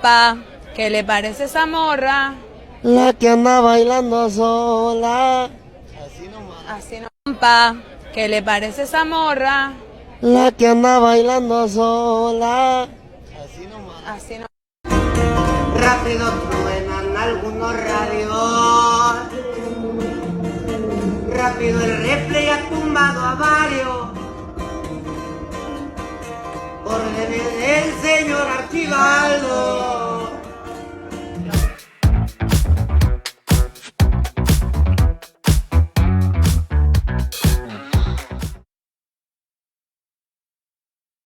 Pa, ¿qué le parece esa morra? La que anda bailando sola. Así no. Pa, ¿qué le parece esa morra? La que anda bailando sola. Así no. Rápido truenan algunos radios. Rápido el replay ha tumbado a varios. Órdenes del señor Archibaldo.